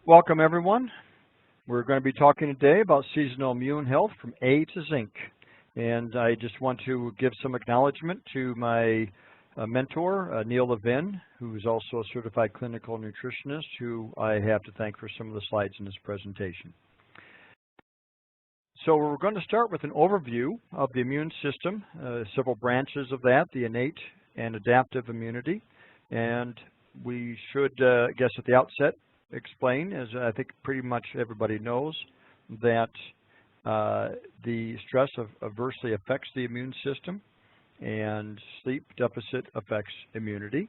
Welcome, everyone. We're going to be talking today about seasonal immune health from A to Zinc. And I just want to give some acknowledgement to my mentor, Neil Levin, who is also a certified clinical nutritionist, who I have to thank for some of the slides in this presentation. So we're going to start with an overview of the immune system, several branches of that, the innate and adaptive immunity. And we should, I guess at the outset, explain, as I think pretty much everybody knows, that the stress adversely affects the immune system, and sleep deficit affects immunity.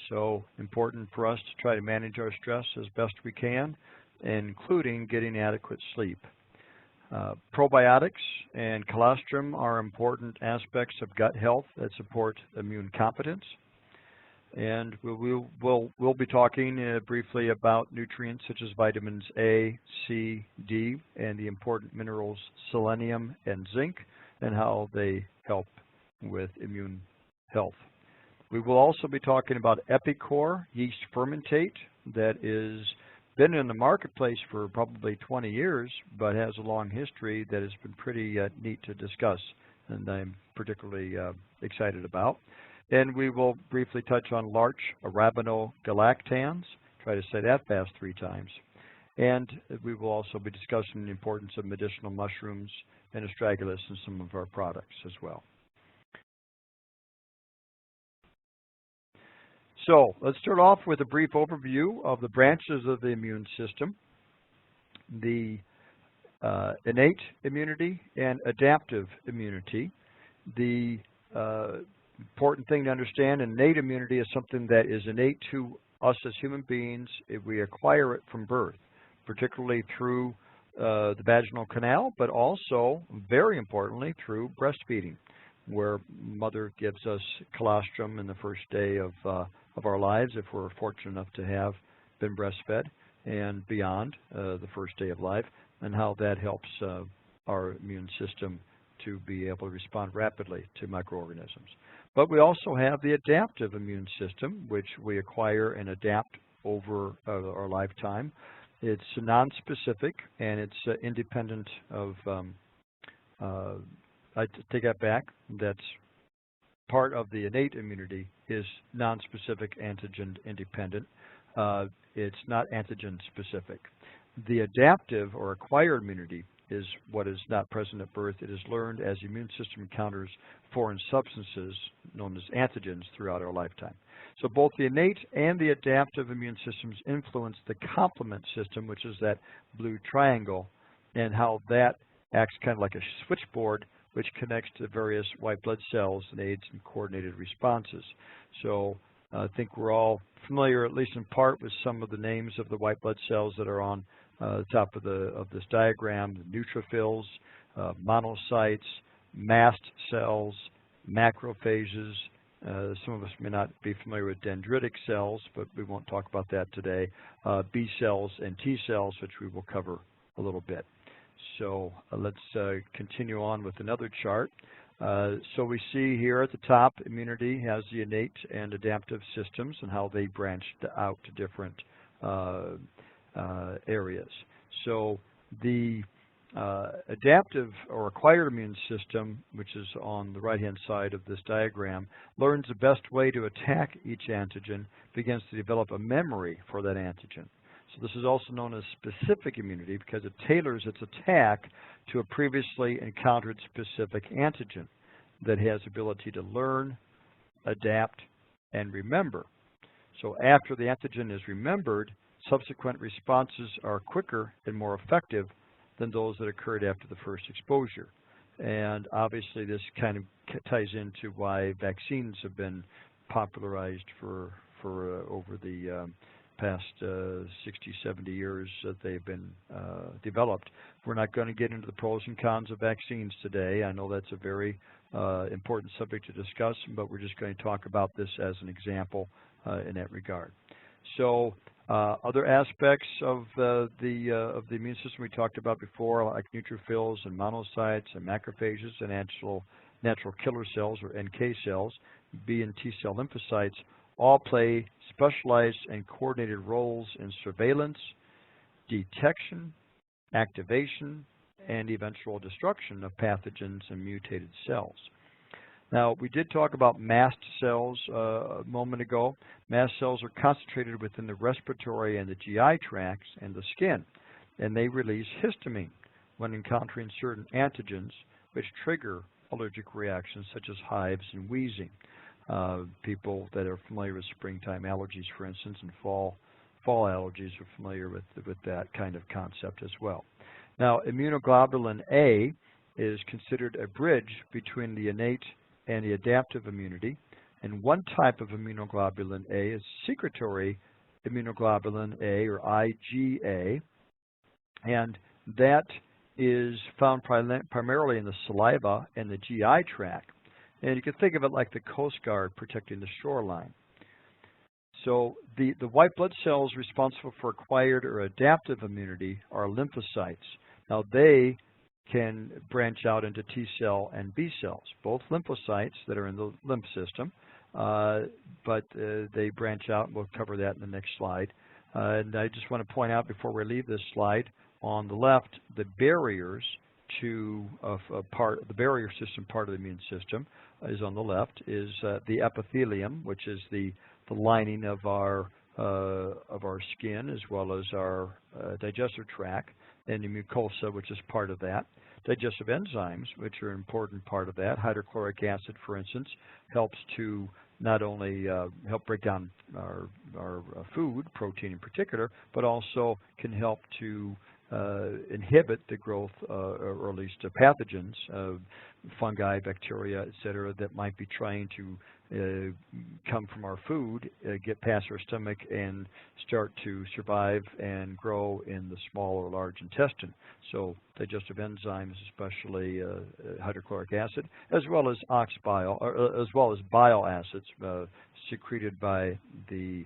So important for us to try to manage our stress as best we can, including getting adequate sleep. Probiotics and colostrum are important aspects of gut health that support immune competence. And we'll be talking briefly about nutrients such as vitamins A, C, D, and the important minerals selenium and zinc, and how they help with immune health. We will also be talking about Epicor yeast fermentate that is been in the marketplace for probably 20 years, but has a long history that has been pretty neat to discuss, and I'm particularly excited about. And we will briefly touch on Largerabinal Galactans. Try to say that fast 3 times. And we will also be discussing the importance of medicinal mushrooms and astragalus in some of our products as well. So let's start off with a brief overview of the branches of the immune system, the innate immunity and adaptive immunity. The important thing to understand, innate immunity is something that is innate to us as human beings. We acquire it from birth, particularly through the vaginal canal, but also, very importantly, through breastfeeding, where mother gives us colostrum in the first day of our lives, if we're fortunate enough to have been breastfed, and beyond the first day of life, and how that helps our immune system to be able to respond rapidly to microorganisms. But we also have the adaptive immune system, which we acquire and adapt over our lifetime. It's non-specific, and it's independent of, I take that back, that's part of the innate immunity is non-specific, antigen independent. It's not antigen specific. The adaptive or acquired immunity is what is not present at birth. It is learned as the immune system encounters foreign substances known as antigens throughout our lifetime. So both the innate and the adaptive immune systems influence the complement system, which is that blue triangle, and how that acts kind of like a switchboard which connects to various white blood cells and aids in coordinated responses. So I think we're all familiar, at least in part, with some of the names of the white blood cells that are on the top of this diagram: the neutrophils, monocytes, mast cells, macrophages. Some of us may not be familiar with dendritic cells, but we won't talk about that today. B cells and T cells, which we will cover a little bit. So let's continue on with another chart. So we see here at the top, immunity has the innate and adaptive systems and how they branched out to different areas. So the adaptive or acquired immune system, which is on the right-hand side of this diagram, learns the best way to attack each antigen, begins to develop a memory for that antigen. So this is also known as specific immunity because it tailors its attack to a previously encountered specific antigen that has the ability to learn, adapt, and remember. So after the antigen is remembered, subsequent responses are quicker and more effective than those that occurred after the first exposure. And obviously this kind of ties into why vaccines have been popularized for over the past 60, 70 years that they've been developed. We're not going to get into the pros and cons of vaccines today. I know that's a very important subject to discuss, but we're just going to talk about this as an example in that regard. So other aspects of the immune system we talked about before, like neutrophils and monocytes and macrophages and natural killer cells or NK cells, B and T cell lymphocytes, all play specialized and coordinated roles in surveillance, detection, activation, and eventual destruction of pathogens and mutated cells. Now, we did talk about mast cells a moment ago. Mast cells are concentrated within the respiratory and the GI tracts and the skin, and they release histamine when encountering certain antigens which trigger allergic reactions such as hives and wheezing. People that are familiar with springtime allergies, for instance, and fall allergies are familiar with that kind of concept as well. Now, immunoglobulin A is considered a bridge between the innate and the adaptive immunity, and one type of immunoglobulin A is secretory immunoglobulin A, or IgA, and that is found primarily in the saliva and the GI tract. And you can think of it like the Coast Guard protecting the shoreline. So the white blood cells responsible for acquired or adaptive immunity are lymphocytes. Now they can branch out into T cell and B cells, both lymphocytes that are in the lymph system, but they branch out, and we'll cover that in the next slide. And I just want to point out before we leave this slide, on the left, the barriers to the barrier system part of the immune system is on the left, is the epithelium, which is the lining of our skin as well as our digestive tract, and the mucosa, which is part of that. Digestive enzymes, which are an important part of that. Hydrochloric acid, for instance, helps to not only help break down our food, protein in particular, but also can help to inhibit the growth, or at least pathogens, fungi, bacteria, etc., that might be trying to come from our food, get past our stomach, and start to survive and grow in the small or large intestine. So digestive enzymes, especially hydrochloric acid, as well as as well as bile acids secreted by the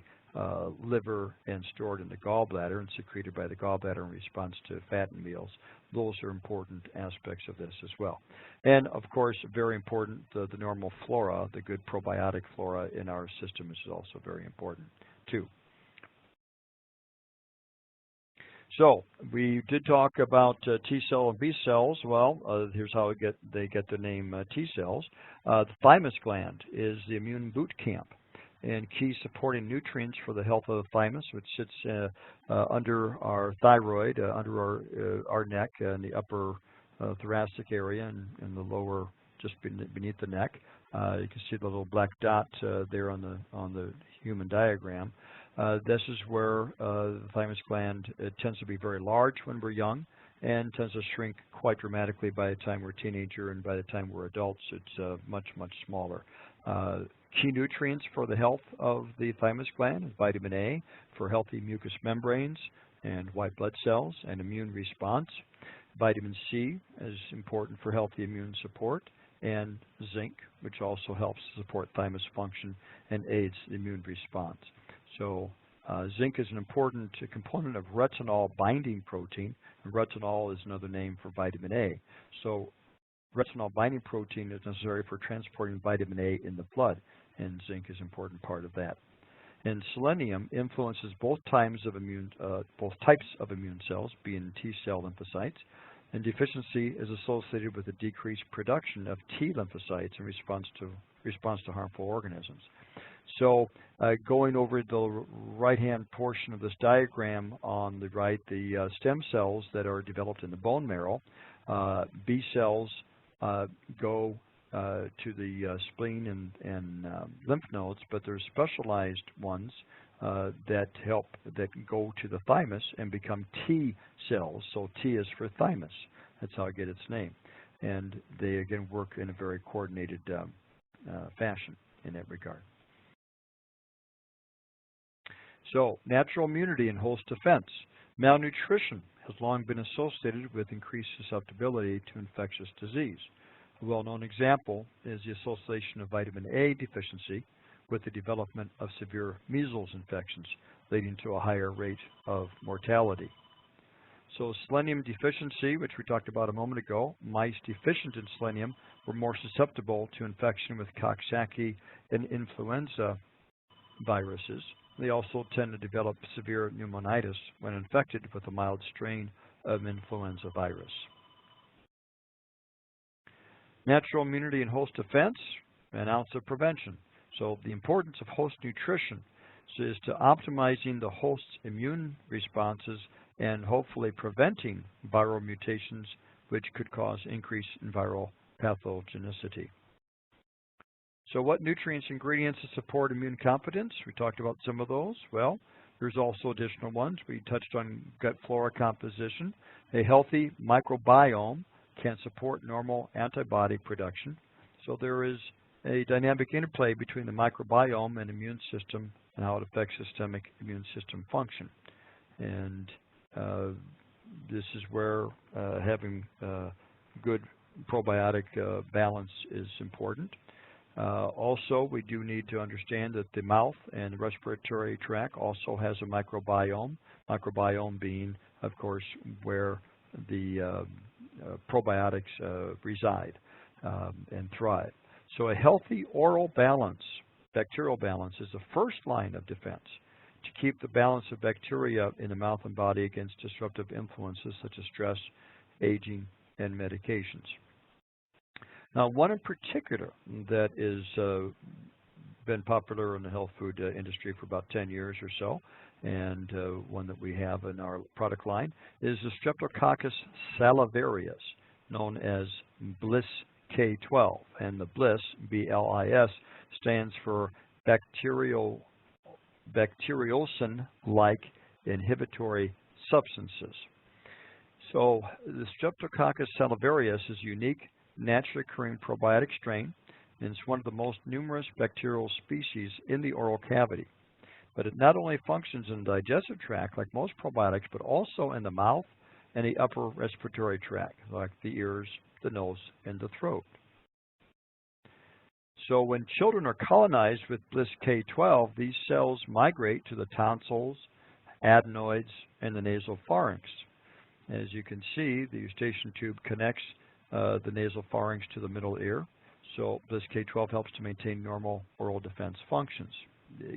liver and stored in the gallbladder and secreted by the gallbladder in response to fat meals. Those are important aspects of this as well. And of course, very important, the normal flora, the good probiotic flora in our system is also very important too. So we did talk about T cell and B cells. Well, here's how they get the name T cells. The thymus gland is the immune boot camp and key supporting nutrients for the health of the thymus, which sits under our thyroid, under our neck, in the upper thoracic area, and the lower, just beneath the neck. You can see the little black dot there on the human diagram. This is where the thymus gland tends to be very large when we're young, and tends to shrink quite dramatically by the time we're a teenager, and by the time we're adults, it's much, much smaller. Key nutrients for the health of the thymus gland is vitamin A for healthy mucous membranes and white blood cells and immune response. Vitamin C is important for healthy immune support, and zinc, which also helps support thymus function and aids the immune response. So zinc is an important component of retinol binding protein, and retinol is another name for vitamin A. So retinol binding protein is necessary for transporting vitamin A in the blood, and zinc is an important part of that. And selenium influences both types of immune cells, being T cell lymphocytes, and deficiency is associated with a decreased production of T lymphocytes in response to harmful organisms. So going over the right-hand portion of this diagram on the right, the stem cells that are developed in the bone marrow, B cells go to the spleen and lymph nodes, but there's specialized ones that go to the thymus and become T cells. So T is for thymus. That's how it gets its name. And they, again, work in a very coordinated fashion in that regard. So natural immunity and host defense. Malnutrition has long been associated with increased susceptibility to infectious disease. A well-known example is the association of vitamin A deficiency with the development of severe measles infections, leading to a higher rate of mortality. So selenium deficiency, which we talked about a moment ago, mice deficient in selenium were more susceptible to infection with Coxsackie and influenza viruses, they also tend to develop severe pneumonitis when infected with a mild strain of influenza virus. Natural immunity and host defense, an ounce of prevention. So the importance of host nutrition is to optimizing the host's immune responses and hopefully preventing viral mutations which could cause increase in viral pathogenicity. So what nutrients and ingredients to support immune competence? We talked about some of those. Well, there's also additional ones. We touched on gut flora composition. A healthy microbiome can support normal antibody production. So there is a dynamic interplay between the microbiome and immune system and how it affects systemic immune system function. And this is where having good probiotic balance is important. Also, we do need to understand that the mouth and the respiratory tract also has a microbiome. Microbiome being, of course, where the probiotics reside and thrive. So a healthy oral balance, bacterial balance, is the first line of defense to keep the balance of bacteria in the mouth and body against disruptive influences such as stress, aging, and medications. Now, one in particular that is been popular in the health food industry for about 10 years or so, and one that we have in our product line, is the Streptococcus salivarius, known as Bliss K12. And the Bliss, B-L-I-S, stands for bacteriocin-like inhibitory substances. So the Streptococcus salivarius is a unique, naturally occurring probiotic strain, and it's one of the most numerous bacterial species in the oral cavity. But it not only functions in the digestive tract like most probiotics, but also in the mouth and the upper respiratory tract, like the ears, the nose, and the throat. So when children are colonized with Bliss K12, these cells migrate to the tonsils, adenoids, and the nasal pharynx. As you can see, the eustachian tube connects the nasal pharynx to the middle ear. So Bliss K12 helps to maintain normal oral defense functions.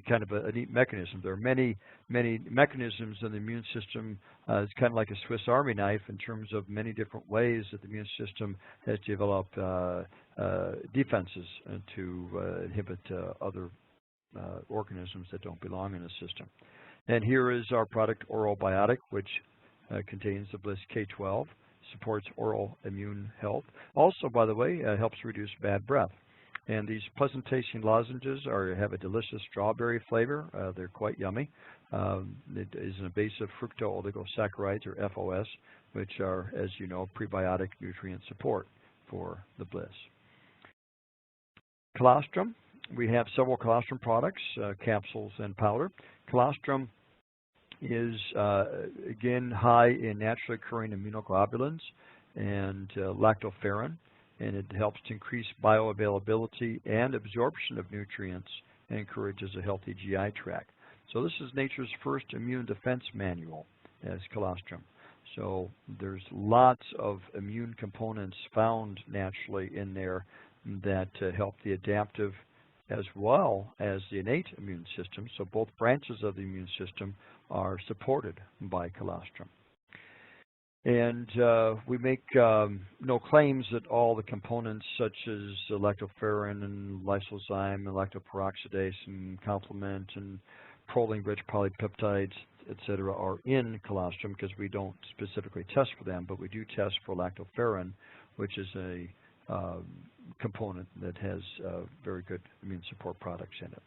Kind of a neat mechanism. There are many mechanisms in the immune system. It's kind of like a Swiss Army knife in terms of many different ways that the immune system has developed defenses to inhibit other organisms that don't belong in the system. And here is our product, Oral Biotic, which contains the Bliss K12, supports oral immune health. Also, by the way, helps reduce bad breath. And these pleasant tasting lozenges have a delicious strawberry flavor. They're quite yummy. It is an base of fructooligosaccharides, or FOS, which are, as you know, prebiotic nutrient support for the Bliss. Colostrum. We have several colostrum products, capsules and powder. Colostrum is, again, high in naturally occurring immunoglobulins and lactoferrin, and it helps to increase bioavailability and absorption of nutrients and encourages a healthy GI tract. So this is nature's first immune defense manual as colostrum. So there's lots of immune components found naturally in there that help the adaptive as well as the innate immune system. So both branches of the immune system are supported by colostrum. And we make no claims that all the components such as lactoferrin and lysozyme and lactoperoxidase and complement and proline-rich polypeptides, etc., are in colostrum, because we don't specifically test for them, but we do test for lactoferrin, which is a component that has very good immune support products in it.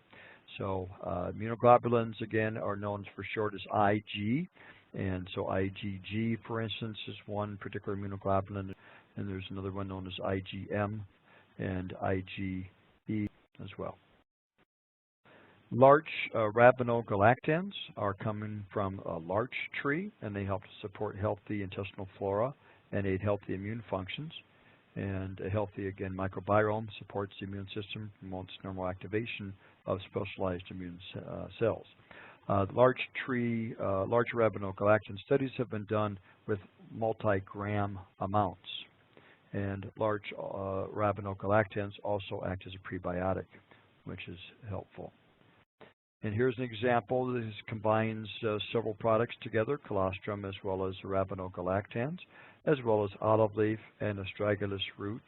So immunoglobulins, again, are known for short as IG. And so IgG, for instance, is one particular immunoglobulin, and there's another one known as IgM and IgE as well. Largerabinal Galactans are coming from a larch tree, and they help to support healthy intestinal flora and aid healthy immune functions. And a healthy, again, microbiome supports the immune system, promotes normal activation of specialized immune cells. Largerabinal galactan studies have been done with multi-gram amounts. And largerabinal galactans also act as a prebiotic, which is helpful. And here's an example. This combines several products together, colostrum as well as Largerabinal Galactans, as well as olive leaf and astragalus root,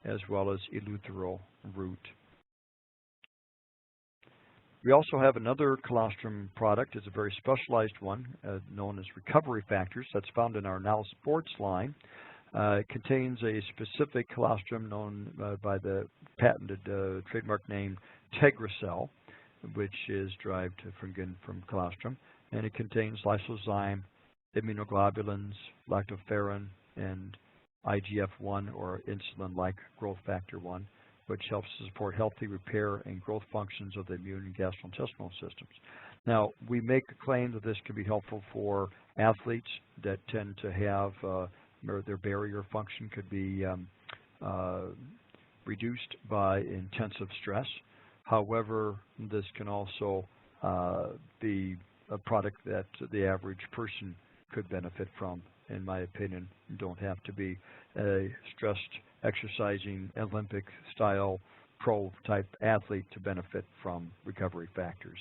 as well as eleutheral root. We also have another colostrum product. It's a very specialized one known as recovery factors. That's found in our Now Sports line. It contains a specific colostrum known by the patented trademark name Tcells, which is derived from colostrum. And it contains lysozyme, immunoglobulins, lactoferrin, and IGF-1 or insulin-like growth factor 1, which helps to support healthy repair and growth functions of the immune and gastrointestinal systems. Now, we make a claim that this can be helpful for athletes that tend to have their barrier function could be reduced by intensive stress. However, this can also be a product that the average person could benefit from. In my opinion, you don't have to be a stressed, exercising, Olympic-style pro-type athlete to benefit from recovery factors.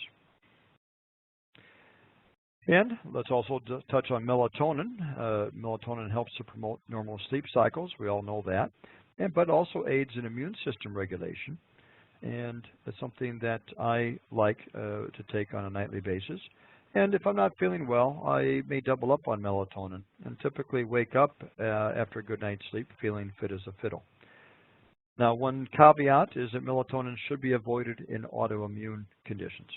And let's also touch on melatonin. Melatonin helps to promote normal sleep cycles. We all know that. But also aids in immune system regulation. And it's something that I like to take on a nightly basis. And if I'm not feeling well, I may double up on melatonin and typically wake up after a good night's sleep feeling fit as a fiddle. Now, one caveat is that melatonin should be avoided in autoimmune conditions.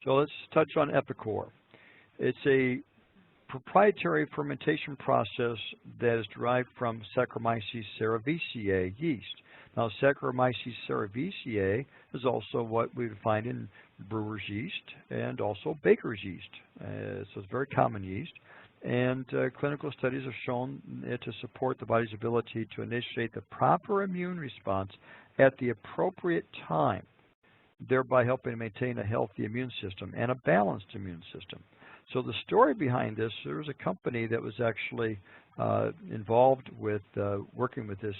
So let's touch on Epicor. It's a proprietary fermentation process that is derived from Saccharomyces cerevisiae yeast. Now, Saccharomyces cerevisiae is also what we would find in brewer's yeast and also baker's yeast. So it's very common yeast. And clinical studies have shown it to support the body's ability to initiate the proper immune response at the appropriate time, thereby helping to maintain a healthy immune system and a balanced immune system. So the story behind this, there was a company that was actually involved with working with this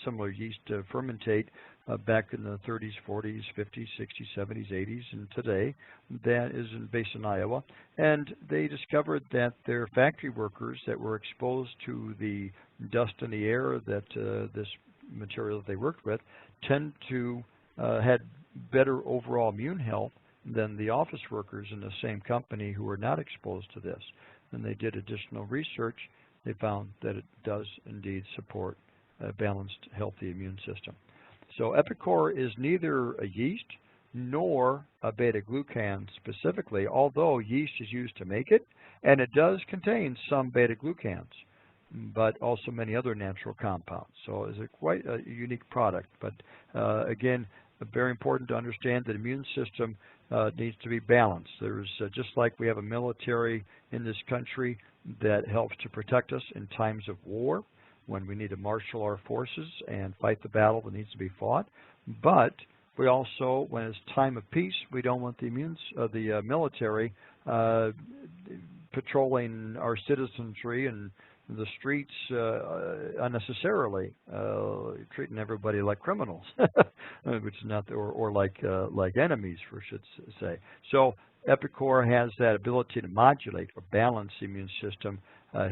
similar yeast to fermentate back in the 30s, 40s, 50s, 60s, 70s, 80s, and today. That is based in Iowa. And they discovered that their factory workers that were exposed to the dust in the air that this material that they worked with tend to had better overall immune health than the office workers in the same company who were not exposed to this. And they did additional research. They found that it does indeed support a balanced, healthy immune system. So Epicor is neither a yeast nor a beta-glucan specifically, although yeast is used to make it, and it does contain some beta-glucans, but also many other natural compounds. So it's quite a unique product. But again, very important to understand that the immune system needs to be balanced. There's just like we have a military in this country that helps to protect us in times of war, when we need to marshal our forces and fight the battle that needs to be fought. But we also, when it's time of peace, we don't want the military patrolling our citizenry and the streets unnecessarily, treating everybody like criminals, which is not, or like enemies, for should say. So Epicor has that ability to modulate or balance the immune system,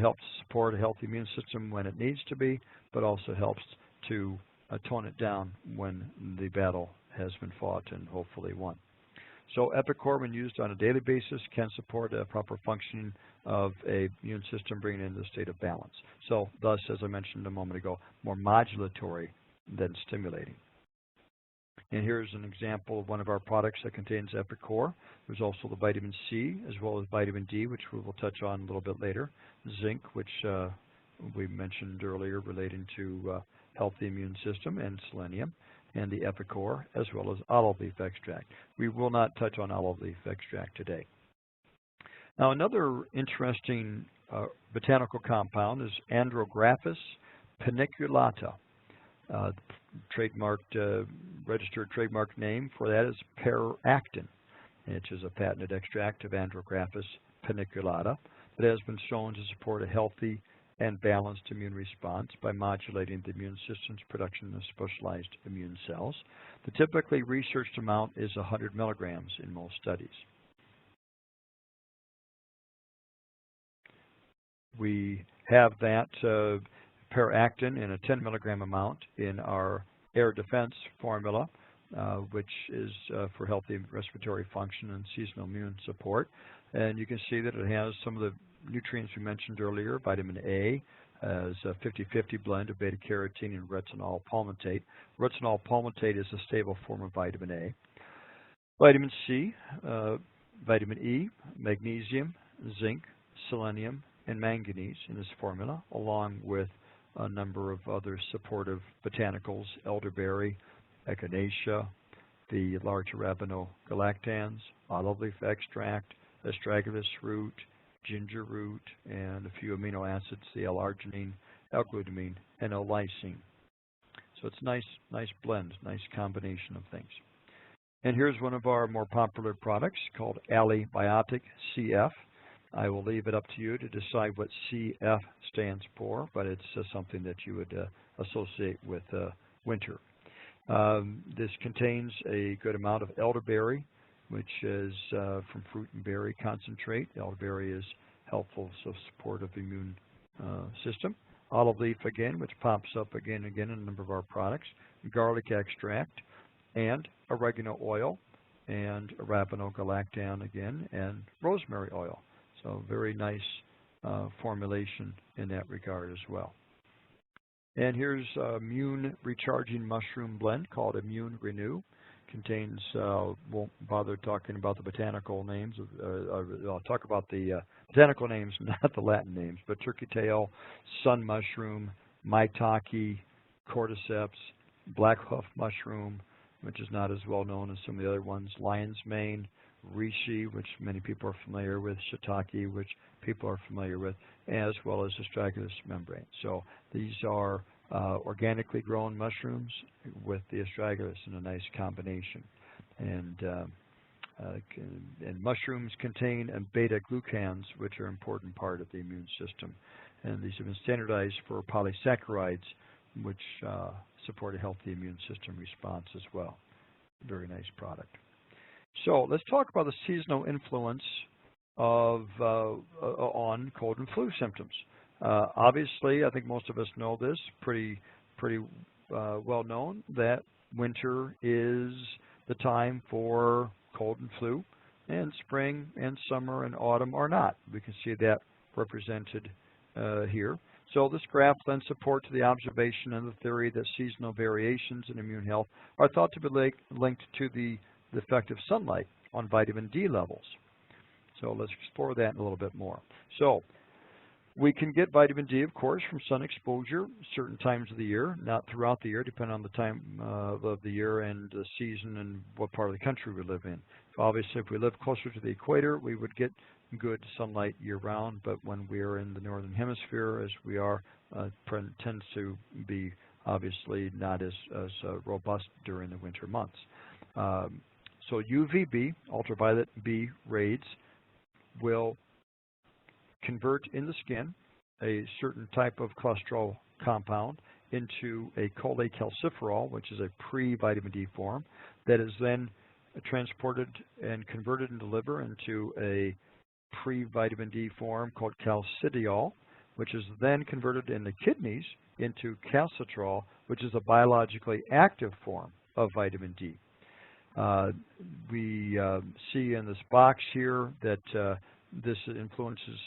helps support a healthy immune system when it needs to be, but also helps to tone it down when the battle has been fought and hopefully won. So Epicor, when used on a daily basis, can support a proper functioning of a immune system, bringing it into a state of balance. So thus, as I mentioned a moment ago, more modulatory than stimulating. And here's an example of one of our products that contains Epicor. There's also the vitamin C as well as vitamin D, which we will touch on a little bit later. Zinc, which we mentioned earlier relating to healthy immune system, and selenium, and the Epicor, as well as olive leaf extract. We will not touch on olive leaf extract today. Now, another interesting botanical compound is Andrographis paniculata. Registered trademark name for that is Pear Actin, which is a patented extract of Andrographis paniculata that has been shown to support a healthy and balanced immune response by modulating the immune system's production of specialized immune cells. The typically researched amount is 100 milligrams in most studies. We have that Pear Actin in a 10 milligram amount in our air defense formula, which is for healthy respiratory function and seasonal immune support. And you can see that it has some of the nutrients we mentioned earlier. Vitamin A as a 50-50 blend of beta-carotene and retinol palmitate. Retinol palmitate is a stable form of vitamin A. Vitamin C, vitamin E, magnesium, zinc, selenium, and manganese in this formula, along with a number of other supportive botanicals, elderberry, echinacea, the Largerabinal Galactans, olive leaf extract, astragalus root, ginger root, and a few amino acids, the L-arginine, L-glutamine, and L-lysine. So it's a nice blend, nice combination of things. And here's one of our more popular products called Allybiotic CF. I will leave it up to you to decide what CF stands for, but it's something that you would associate with winter. This contains a good amount of elderberry, which is from fruit and berry concentrate. Elderberry is helpful, so supportive immune system. Olive leaf again, which pops up again and again in a number of our products. Garlic extract and oregano oil and Arabinal galactan again, and rosemary oil. So very nice formulation in that regard as well. And here's immune recharging mushroom blend called Immune Renew. Contains, won't bother talking about the botanical names. I'll talk about the botanical names, not the Latin names, but turkey tail, sun mushroom, maitake, cordyceps, black hoof mushroom, which is not as well known as some of the other ones, lion's mane, reishi, which many people are familiar with, shiitake, which people are familiar with, as well as astragalus membrane. So these are organically grown mushrooms with the astragalus in a nice combination. And mushrooms contain beta-glucans, which are an important part of the immune system. And these have been standardized for polysaccharides, which support a healthy immune system response as well. Very nice product. So let's talk about the seasonal influence of on cold and flu symptoms. Obviously, I think most of us know this, pretty well known, that winter is the time for cold and flu, and spring and summer and autumn are not. We can see that represented here. So this graph lends support to the observation and the theory that seasonal variations in immune health are thought to be linked to the effect of sunlight on vitamin D levels. So let's explore that a little bit more. So we can get vitamin D, of course, from sun exposure certain times of the year, not throughout the year, depending on the time of the year and the season and what part of the country we live in. So obviously, if we live closer to the equator, we would get good sunlight year-round, but when we are in the northern hemisphere, as we are, tends to be obviously not as robust during the winter months. So UVB, ultraviolet B rays, will convert in the skin a certain type of cholesterol compound into a cholecalciferol, which is a pre-vitamin D form, that is then transported and converted in the liver into a pre-vitamin D form called calcidiol, which is then converted in the kidneys into calcitrol, which is a biologically active form of vitamin D. We see in this box here that this influences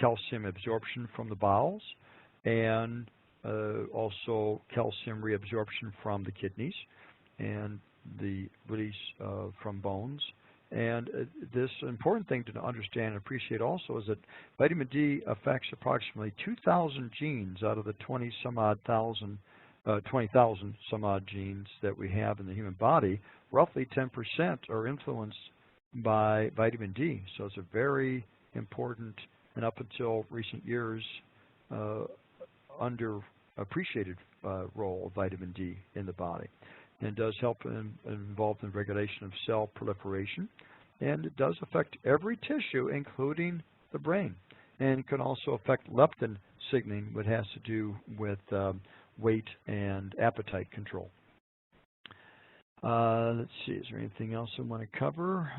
calcium absorption from the bowels and also calcium reabsorption from the kidneys and the release from bones. And this important thing to understand and appreciate also is that vitamin D affects approximately 2,000 genes out of the 20,000 some odd genes that we have in the human body. Roughly 10% are influenced by vitamin D. So it's a very important, and up until recent years, underappreciated role of vitamin D in the body. And it does help involved in regulation of cell proliferation, and it does affect every tissue, including the brain, and can also affect leptin signaling, what has to do with weight and appetite control. Let's see, is there anything else I want to cover?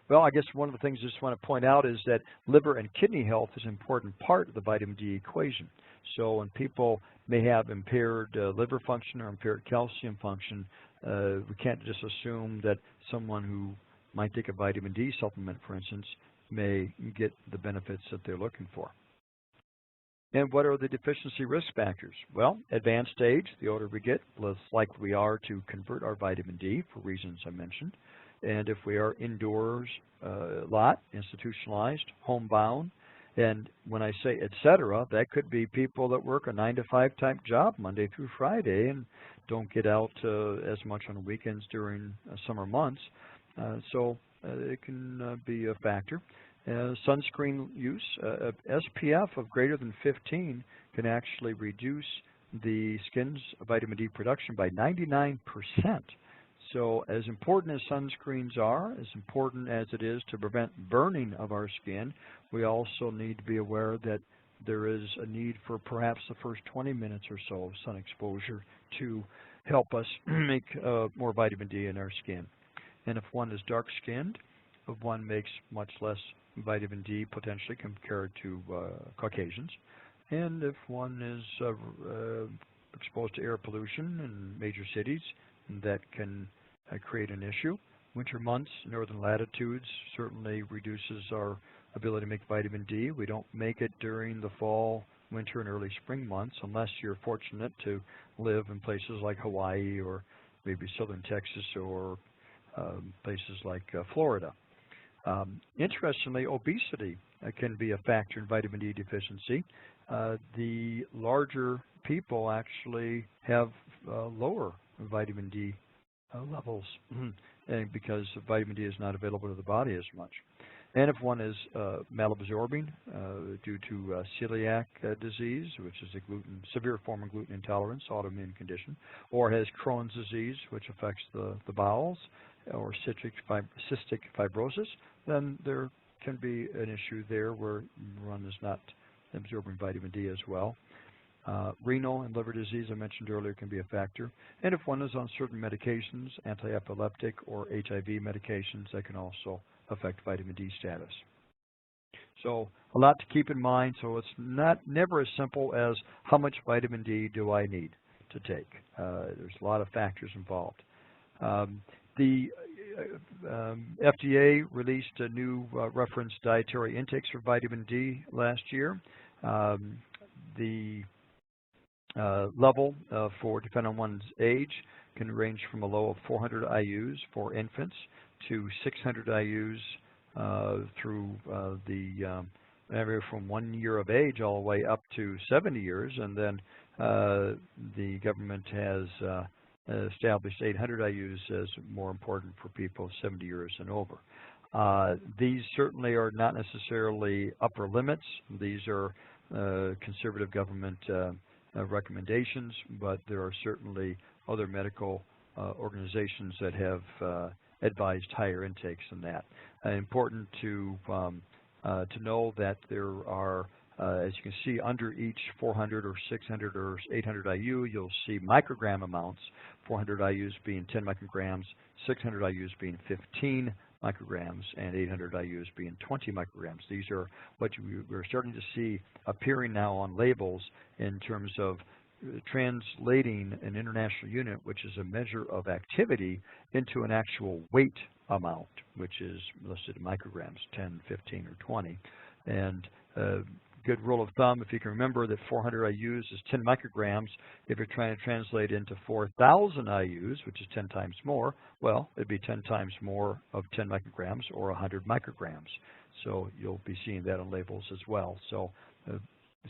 Well, I guess one of the things I just want to point out is that liver and kidney health is an important part of the vitamin D equation. So when people may have impaired liver function or impaired calcium function, we can't just assume that someone who might take a vitamin D supplement, for instance, may get the benefits that they're looking for. And what are the deficiency risk factors? Well, advanced stage, the older we get, less likely we are to convert our vitamin D for reasons I mentioned. And if we are indoors a lot, institutionalized, homebound, and when I say et cetera, that could be people that work a 9-to-5 type job Monday through Friday and don't get out as much on the weekends during summer months. So it can be a factor. Sunscreen use, SPF of greater than 15 can actually reduce the skin's vitamin D production by 99%. So as important as sunscreens are, as important as it is to prevent burning of our skin, we also need to be aware that there is a need for perhaps the first 20 minutes or so of sun exposure to help us make more vitamin D in our skin. And if one is dark-skinned, one makes much less vitamin D potentially compared to Caucasians. And if one is exposed to air pollution in major cities, that can create an issue. Winter months, northern latitudes certainly reduces our ability to make vitamin D. We don't make it during the fall, winter, and early spring months unless you're fortunate to live in places like Hawaii or maybe southern Texas or places like Florida. Interestingly, obesity can be a factor in vitamin D deficiency. The larger people actually have lower vitamin D levels and because vitamin D is not available to the body as much. And if one is malabsorbing due to celiac disease, which is a severe form of gluten intolerance, autoimmune condition, or has Crohn's disease, which affects the bowels, or cystic fibrosis, then there can be an issue there where one is not absorbing vitamin D as well. Renal and liver disease, I mentioned earlier, can be a factor. And if one is on certain medications, anti-epileptic or HIV medications, that can also affect vitamin D status. So a lot to keep in mind. So it's never as simple as how much vitamin D do I need to take. There's a lot of factors involved. The FDA released a new reference dietary intakes for vitamin D last year. The level for, depending on one's age, can range from a low of 400 IUs for infants to 600 IUs through the area from 1 year of age all the way up to 70 years. And then the government has established 800 IUs as more important for people 70 years and over. These certainly are not necessarily upper limits. These are conservative government recommendations, but there are certainly other medical organizations that have advised higher intakes than that. Important to know that there are, as you can see, under each 400 or 600 or 800 IU, you'll see microgram amounts, 400 IUs being 10 micrograms, 600 IUs being 15 micrograms, and 800 IUs being 20 micrograms. These are what we're starting to see appearing now on labels in terms of translating an international unit, which is a measure of activity, into an actual weight amount, which is listed in micrograms, 10, 15, or 20. And good rule of thumb, if you can remember that 400 IUs is 10 micrograms, if you're trying to translate into 4,000 IUs, which is 10 times more, well, it'd be 10 times more of 10 micrograms or 100 micrograms. So you'll be seeing that on labels as well. So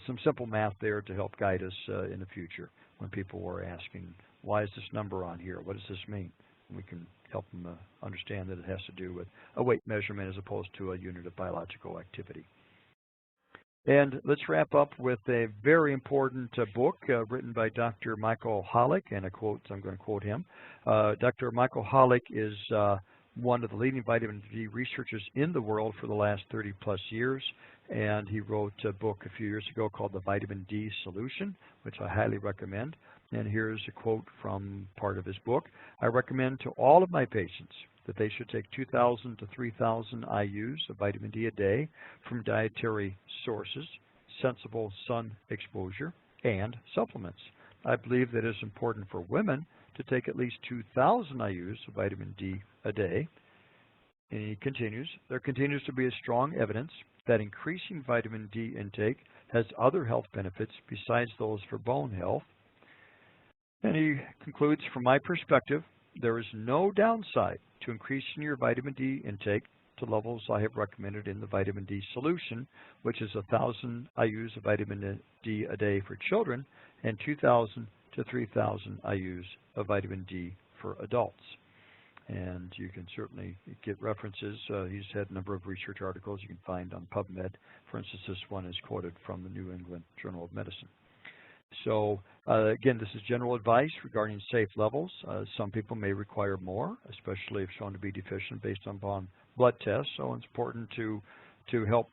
some simple math there to help guide us in the future when people are asking, why is this number on here? What does this mean? We can help them understand that it has to do with a weight measurement as opposed to a unit of biological activity. And let's wrap up with a very important book written by Dr. Michael Holick, and a quote, I'm going to quote him. Dr. Michael Holick is one of the leading vitamin D researchers in the world for the last 30+ years, and he wrote a book a few years ago called The Vitamin D Solution, which I highly recommend. And here's a quote from part of his book. I recommend to all of my patients that they should take 2,000 to 3,000 IUs of vitamin D a day from dietary sources, sensible sun exposure, and supplements. I believe that it's important for women to take at least 2,000 IUs of vitamin D a day. And he continues, there continues to be a strong evidence that increasing vitamin D intake has other health benefits besides those for bone health. And he concludes, from my perspective, there is no downside to increasing your vitamin D intake to levels I have recommended in the vitamin D solution, which is 1,000 IUs of vitamin D a day for children and 2,000 to 3,000 IUs of vitamin D for adults. And you can certainly get references. He's had a number of research articles you can find on PubMed. For instance, this one is quoted from the New England Journal of Medicine. So again, this is general advice regarding safe levels. Some people may require more, especially if shown to be deficient based upon blood tests. So it's important to help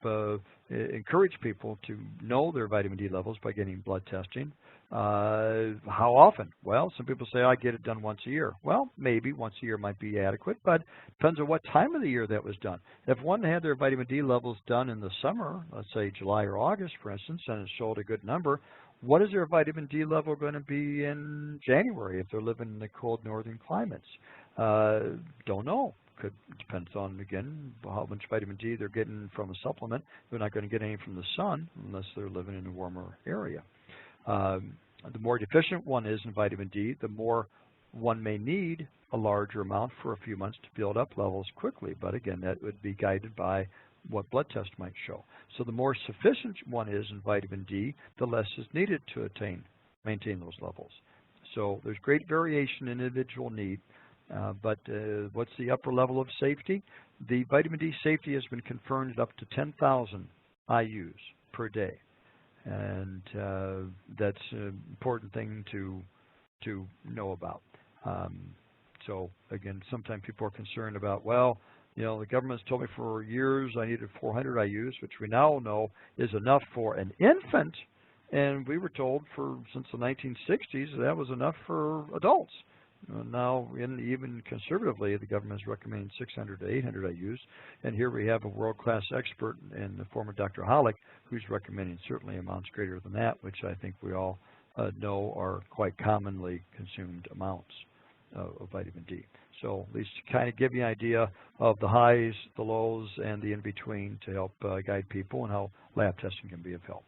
encourage people to know their vitamin D levels by getting blood testing. How often? Well, some people say, I get it done once a year. Well, maybe once a year might be adequate, but depends on what time of the year that was done. If one had their vitamin D levels done in the summer, let's say July or August, for instance, and it showed a good number, what is their vitamin D level going to be in January if they're living in the cold northern climates? Don't know. Depends on, again, how much vitamin D they're getting from a supplement. They're not going to get any from the sun unless they're living in a warmer area. The more deficient one is in vitamin D, the more one may need a larger amount for a few months to build up levels quickly. But again, that would be guided by what blood test might show. So the more sufficient one is in vitamin D, the less is needed to maintain those levels. So there's great variation in individual need. But what's the upper level of safety? The vitamin D safety has been confirmed at up to 10,000 IUs per day. And that's an important thing to know about. So again, sometimes people are concerned about, well, you know, the government's told me for years I needed 400 IUs, which we now know is enough for an infant, and we were told since the 1960s that was enough for adults. Now, even conservatively, the government is recommending 600 to 800 IUs, and here we have a world-class expert in the form of Dr. Golick, who's recommending certainly amounts greater than that, which I think we all know are quite commonly consumed amounts of vitamin D. So at least to kind of give you an idea of the highs, the lows, and the in-between to help guide people and how lab testing can be of help.